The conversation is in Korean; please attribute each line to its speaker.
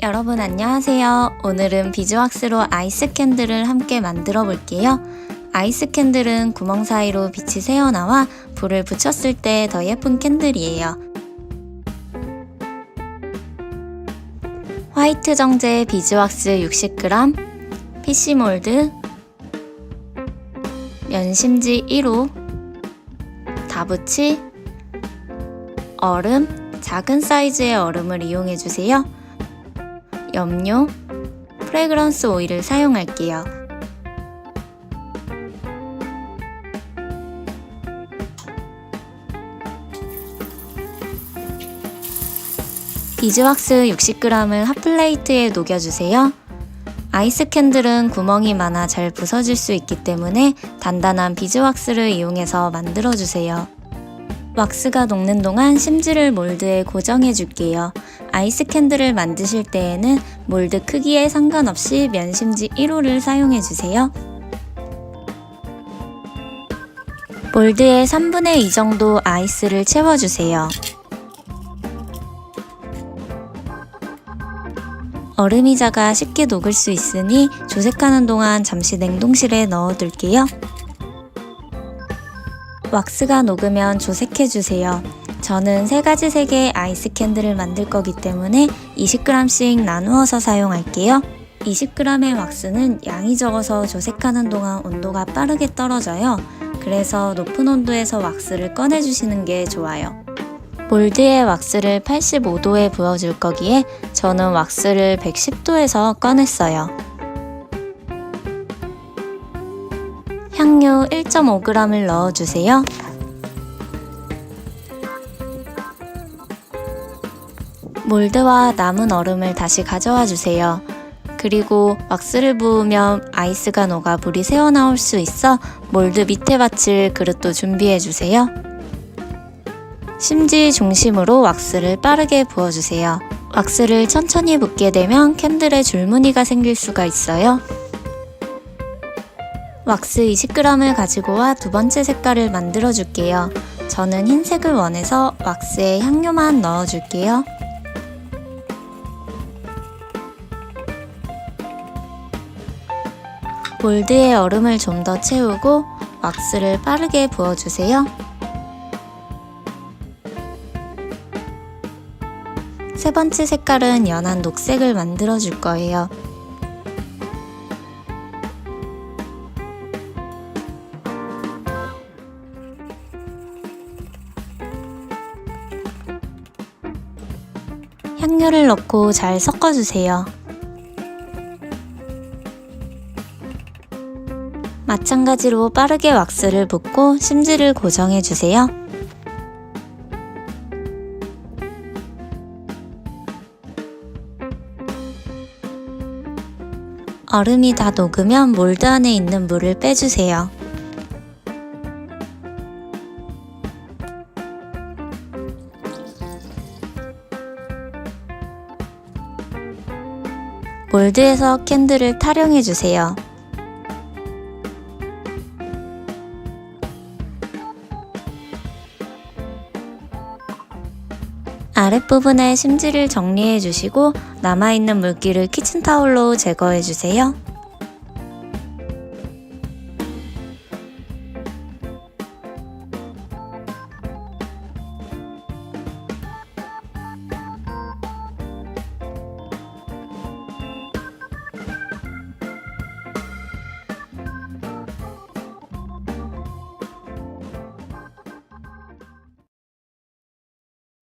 Speaker 1: 여러분 안녕하세요. 오늘은 비즈왁스로 아이스 캔들을 함께 만들어 볼게요. 아이스 캔들은 구멍 사이로 빛이 새어나와 불을 붙였을 때 더 예쁜 캔들이에요. 화이트 정제 비즈왁스 60g, PC 몰드, 면심지 1호, 다부치, 얼음, 작은 사이즈의 얼음을 이용해주세요. 염료, 프레그런스 오일을 사용할게요. 비즈왁스 60g을 핫플레이트에 녹여주세요. 아이스 캔들은 구멍이 많아 잘 부서질 수 있기 때문에 단단한 비즈왁스를 이용해서 만들어주세요. 왁스가 녹는 동안 심지를 몰드에 고정해 줄게요. 아이스 캔들을 만드실 때에는 몰드 크기에 상관없이 면심지 1호를 사용해 주세요. 몰드에 3분의 2 정도 아이스를 채워주세요. 얼음이 작아 쉽게 녹을 수 있으니 조색하는 동안 잠시 냉동실에 넣어둘게요. 왁스가 녹으면 조색해주세요. 저는 3가지 색의 아이스 캔들을 만들 거기 때문에 20g씩 나누어서 사용할게요. 20g의 왁스는 양이 적어서 조색하는 동안 온도가 빠르게 떨어져요. 그래서 높은 온도에서 왁스를 꺼내주시는 게 좋아요. 몰드에 왁스를 85도에 부어줄 거기에 저는 왁스를 110도에서 꺼냈어요. 향료 1.5g을 넣어주세요. 몰드와 남은 얼음을 다시 가져와 주세요. 그리고 왁스를 부으면 아이스가 녹아 물이 새어나올 수 있어 몰드 밑에 받칠 그릇도 준비해 주세요. 심지 중심으로 왁스를 빠르게 부어주세요. 왁스를 천천히 붓게 되면 캔들에 줄무늬가 생길 수가 있어요. 왁스 20g을 가지고 와 두 번째 색깔을 만들어 줄게요. 저는 흰색을 원해서 왁스에 향료만 넣어 줄게요. 몰드에 얼음을 좀 더 채우고 왁스를 빠르게 부어주세요. 세 번째 색깔은 연한 녹색을 만들어 줄 거예요. 향료를 넣고 잘 섞어주세요. 마찬가지로 빠르게 왁스를 붓고 심지를 고정해주세요. 얼음이 다 녹으면 몰드 안에 있는 물을 빼주세요. 몰드에서 캔들을 타령해주세요. 아랫부분에 심지를 정리해주시고 남아있는 물기를 키친타올로 제거해주세요.